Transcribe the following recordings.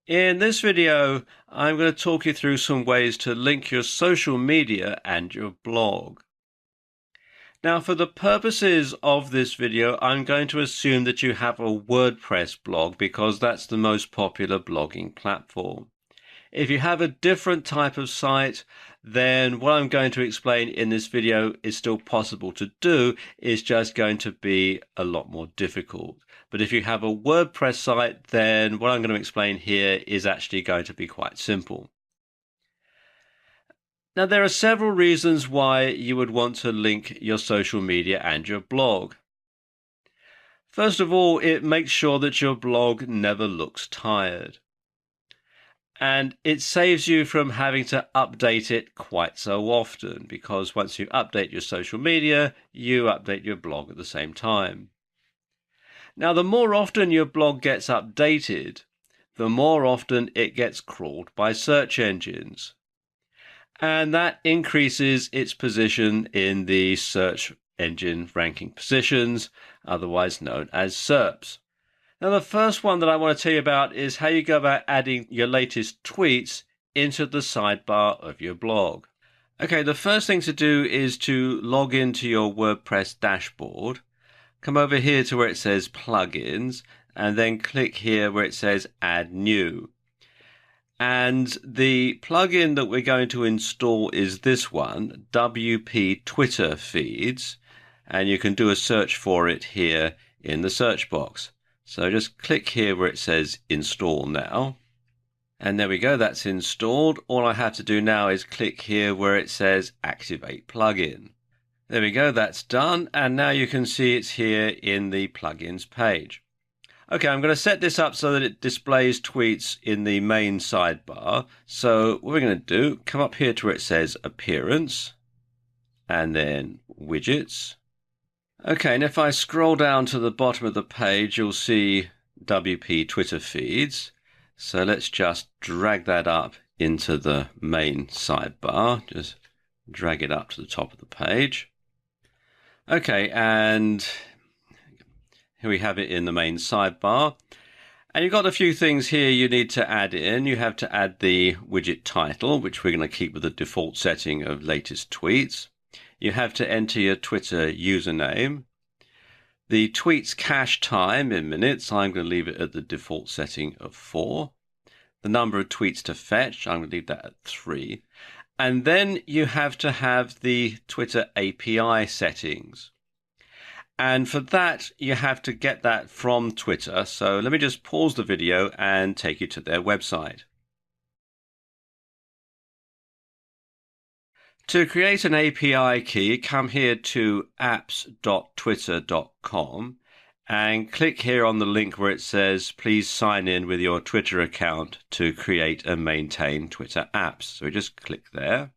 In this video, I'm going to talk you through some ways to link your social media and your blog. Now, for the purposes of this video, I'm going to assume that you have a WordPress blog because that's the most popular blogging platform. If you have a different type of site, then what I'm going to explain in this video is still possible to do. It's just going to be a lot more difficult. But if you have a WordPress site, then what I'm going to explain here is actually going to be quite simple. Now, there are several reasons why you would want to link your social media and your blog. First of all, it makes sure that your blog never looks tired. And it saves you from having to update it quite so often, because once you update your social media, you update your blog at the same time. Now, the more often your blog gets updated, the more often it gets crawled by search engines. And that increases its position in the search engine ranking positions, otherwise known as SERPs. Now, the first one that I want to tell you about is how you go about adding your latest tweets into the sidebar of your blog. Okay, the first thing to do is to log into your WordPress dashboard. Come over here to where it says plugins, and then click here where it says add new. And the plugin that we're going to install is this one, WP Twitter Feeds, and you can do a search for it here in the search box. So just click here where it says install now. And there we go, that's installed. All I have to do now is click here where it says activate plugin. There we go, that's done. And now you can see it's here in the plugins page. Okay, I'm going to set this up so that it displays tweets in the main sidebar. So what we're going to do, come up here to where it says appearance and then widgets. Okay, and if I scroll down to the bottom of the page, you'll see WP Twitter Feeds. So let's just drag that up into the main sidebar. Just drag it up to the top of the page. Okay, and here we have it in the main sidebar. And you've got a few things here you need to add in. You have to add the widget title, which we're going to keep with the default setting of latest tweets. You have to enter your Twitter username. The tweets cache time in minutes, I'm going to leave it at the default setting of 4. The number of tweets to fetch, I'm going to leave that at 3. And then you have to have the Twitter API settings. And for that, you have to get that from Twitter. So let me just pause the video and take you to their website. To create an API key, come here to apps.twitter.com and click here on the link where it says, please sign in with your Twitter account to create and maintain Twitter apps. So we just click there.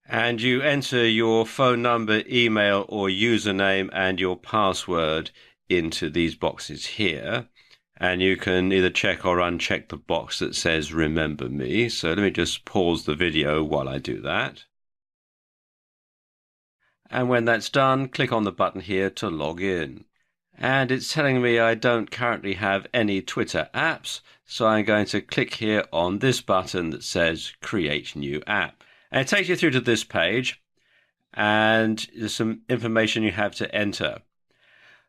And you enter your phone number, email, or username and your password into these boxes here. And you can either check or uncheck the box that says remember me. So let me just pause the video while I do that. And when that's done, click on the button here to log in. And it's telling me I don't currently have any Twitter apps, so I'm going to click here on this button that says Create New App. And it takes you through to this page, and there's some information you have to enter.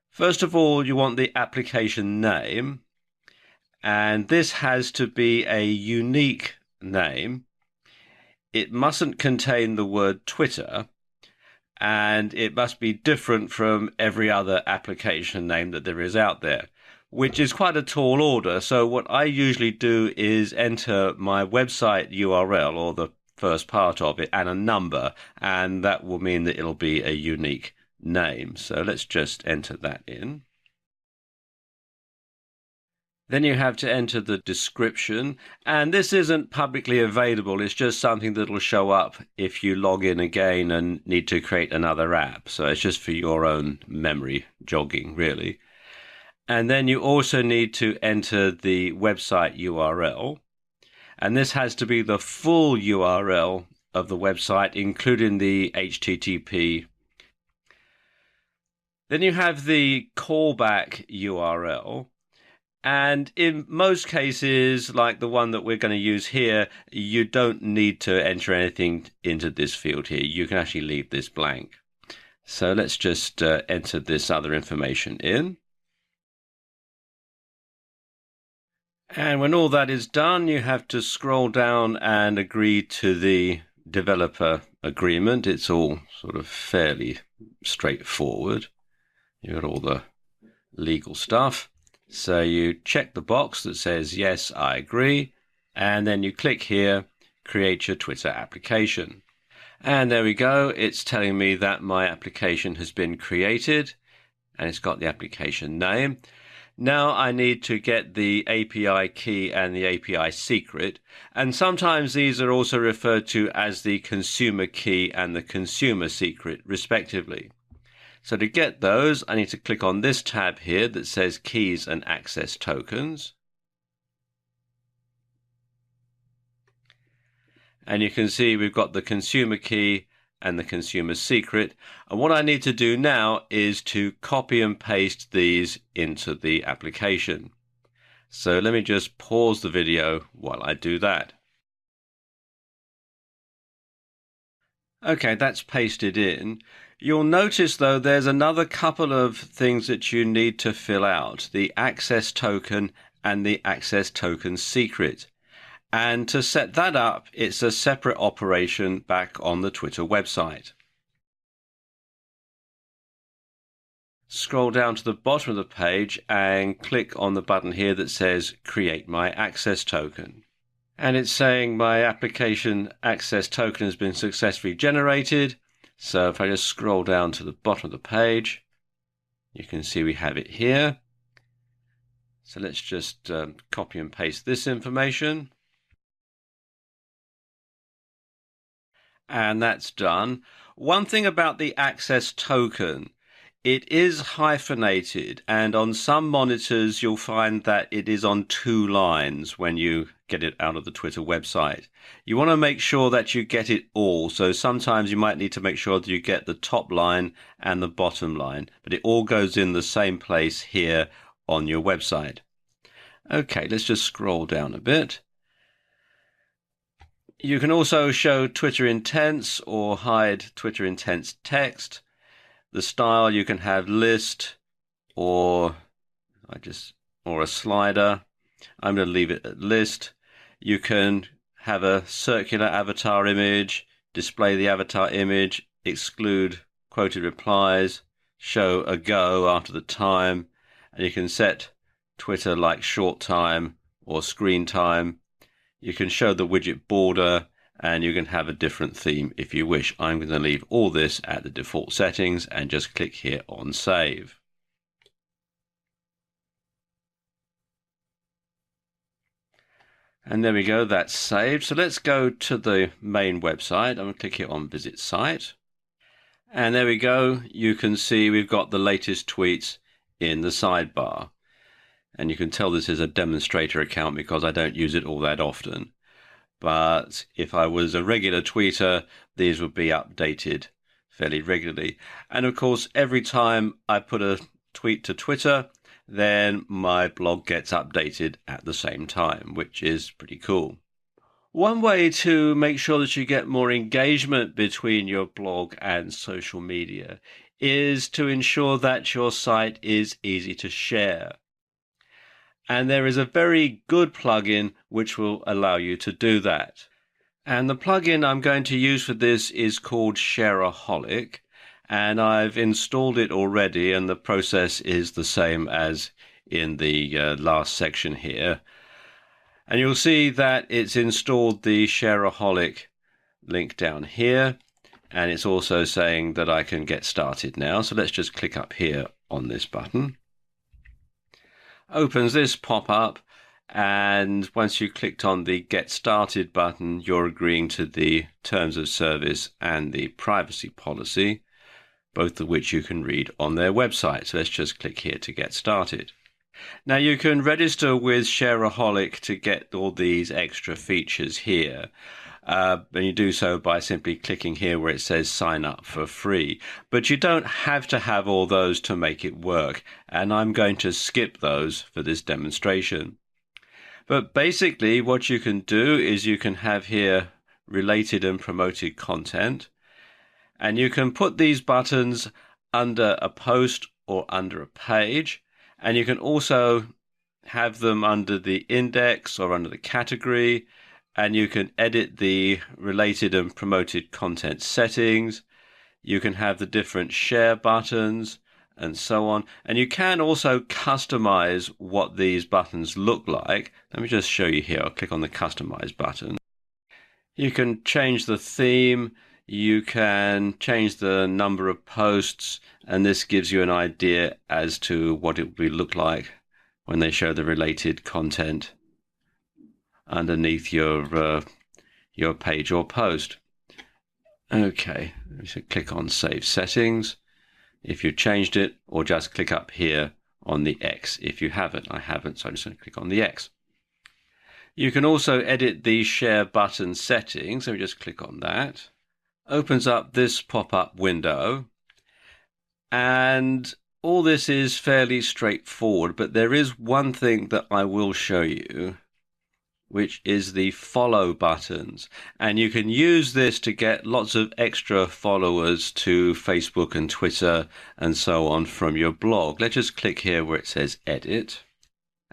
First of all, you want the application name, and this has to be a unique name. It mustn't contain the word Twitter, and it must be different from every other application name that there is out there, which is quite a tall order. So what I usually do is enter my website URL, or the first part of it, and a number, and that will mean that it'll be a unique name. So let's just enter that in. Then you have to enter the description, and this isn't publicly available. It's just something that will show up if you log in again and need to create another app. So it's just for your own memory jogging, really. And then you also need to enter the website URL, and this has to be the full URL of the website, including the HTTP. Then you have the callback URL. And in most cases, like the one that we're going to use here, you don't need to enter anything into this field here. You can actually leave this blank. So let's just enter this other information in. And when all that is done, you have to scroll down and agree to the developer agreement. It's all sort of fairly straightforward. You've got all the legal stuff. So you check the box that says, yes, I agree. And then you click here, create your Twitter application. And there we go. It's telling me that my application has been created and it's got the application name. Now I need to get the API key and the API secret, and sometimes these are also referred to as the consumer key and the consumer secret, respectively. So to get those, I need to click on this tab here that says Keys and Access Tokens. And you can see we've got the consumer key and the consumer secret. And what I need to do now is to copy and paste these into the application. So let me just pause the video while I do that. Okay, that's pasted in. You'll notice though there's another couple of things that you need to fill out, the access token and the access token secret. And to set that up, it's a separate operation back on the Twitter website. Scroll down to the bottom of the page and click on the button here that says Create My Access Token. And it's saying my application access token has been successfully generated. So if I just scroll down to the bottom of the page, you can see we have it here. So let's just copy and paste this information. And that's done. One thing about the access token, it is hyphenated, and on some monitors you'll find that it is on 2 lines when you get it out of the Twitter website. You want to make sure that you get it all, so sometimes you might need to make sure that you get the top line and the bottom line, but it all goes in the same place here on your website. Okay, let's just scroll down a bit. You can also show Twitter intents or hide Twitter intents text. The style, you can have list or a slider. I'm going to leave it at list. You can have a circular avatar image, display the avatar image, exclude quoted replies, show a go after the time, and you can set Twitter like short time or screen time. You can show the widget border, and you can have a different theme if you wish. I'm going to leave all this at the default settings and just click here on Save. And there we go, that's saved. So let's go to the main website. I'm going to click here on Visit Site. And there we go. You can see we've got the latest tweets in the sidebar. And you can tell this is a demonstrator account because I don't use it all that often. But if I was a regular tweeter, these would be updated fairly regularly. And of course, every time I put a tweet to Twitter, then my blog gets updated at the same time, which is pretty cool. One way to make sure that you get more engagement between your blog and social media is to ensure that your site is easy to share. And there is a very good plugin which will allow you to do that. And the plugin I'm going to use for this is called Shareaholic, and I've installed it already, and the process is the same as in the last section here. And you'll see that it's installed the Shareaholic link down here, and it's also saying that I can get started now. So let's just click up here on this button. Opens this pop-up, and once you clicked on the Get Started button, you're agreeing to the terms of service and the privacy policy, both of which you can read on their website. So let's just click here to get started. Now you can register with Shareaholic to get all these extra features here. And you do so by simply clicking here where it says sign up for free. But you don't have to have all those to make it work, and I'm going to skip those for this demonstration. But basically what you can do is you can have here related and promoted content, and you can put these buttons under a post or under a page, and you can also have them under the index or under the category, and you can edit the related and promoted content settings. You can have the different share buttons and so on. And you can also customize what these buttons look like. Let me just show you here. I'll click on the customize button. You can change the theme. You can change the number of posts, and this gives you an idea as to what it will look like when they show the related content underneath your page or post. Okay, we should click on Save Settings if you've changed it, or just click up here on the X if you haven't. I haven't, so I'm just going to click on the X. You can also edit the share button settings, so we just click on that. Opens up this pop-up window, and all this is fairly straightforward, but there is one thing that I will show you, which is the follow buttons. And you can use this to get lots of extra followers to Facebook and Twitter and so on from your blog. Let's just click here where it says edit.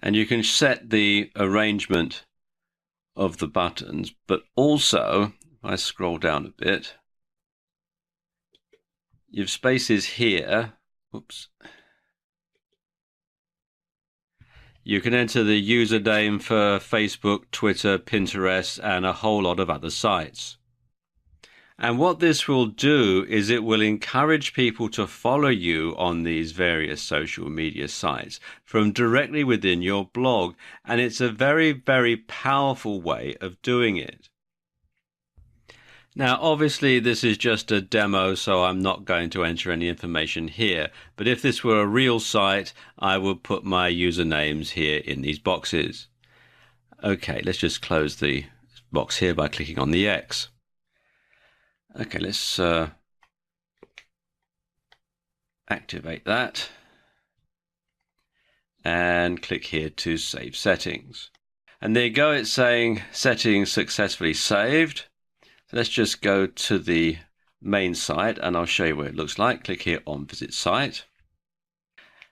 And you can set the arrangement of the buttons, but also, if I scroll down a bit, you've spaces here. Oops. You can enter the username for Facebook, Twitter, Pinterest, and a whole lot of other sites. And what this will do is it will encourage people to follow you on these various social media sites from directly within your blog. And it's a very, very powerful way of doing it. Now, obviously, this is just a demo, so I'm not going to enter any information here. But if this were a real site, I would put my usernames here in these boxes. Okay, let's just close the box here by clicking on the X. Okay, let's activate that and click here to save settings. And there you go, it's saying settings successfully saved. Let's just go to the main site and I'll show you what it looks like. Click here on Visit Site.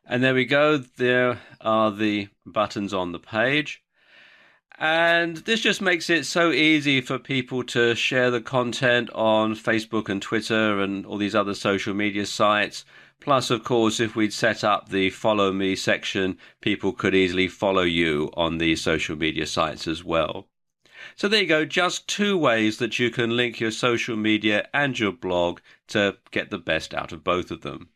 And there we go. There are the buttons on the page. And this just makes it so easy for people to share the content on Facebook and Twitter and all these other social media sites. Plus, of course, if we'd set up the Follow Me section, people could easily follow you on these social media sites as well. So there you go, just 2 ways that you can link your social media and your blog to get the best out of both of them.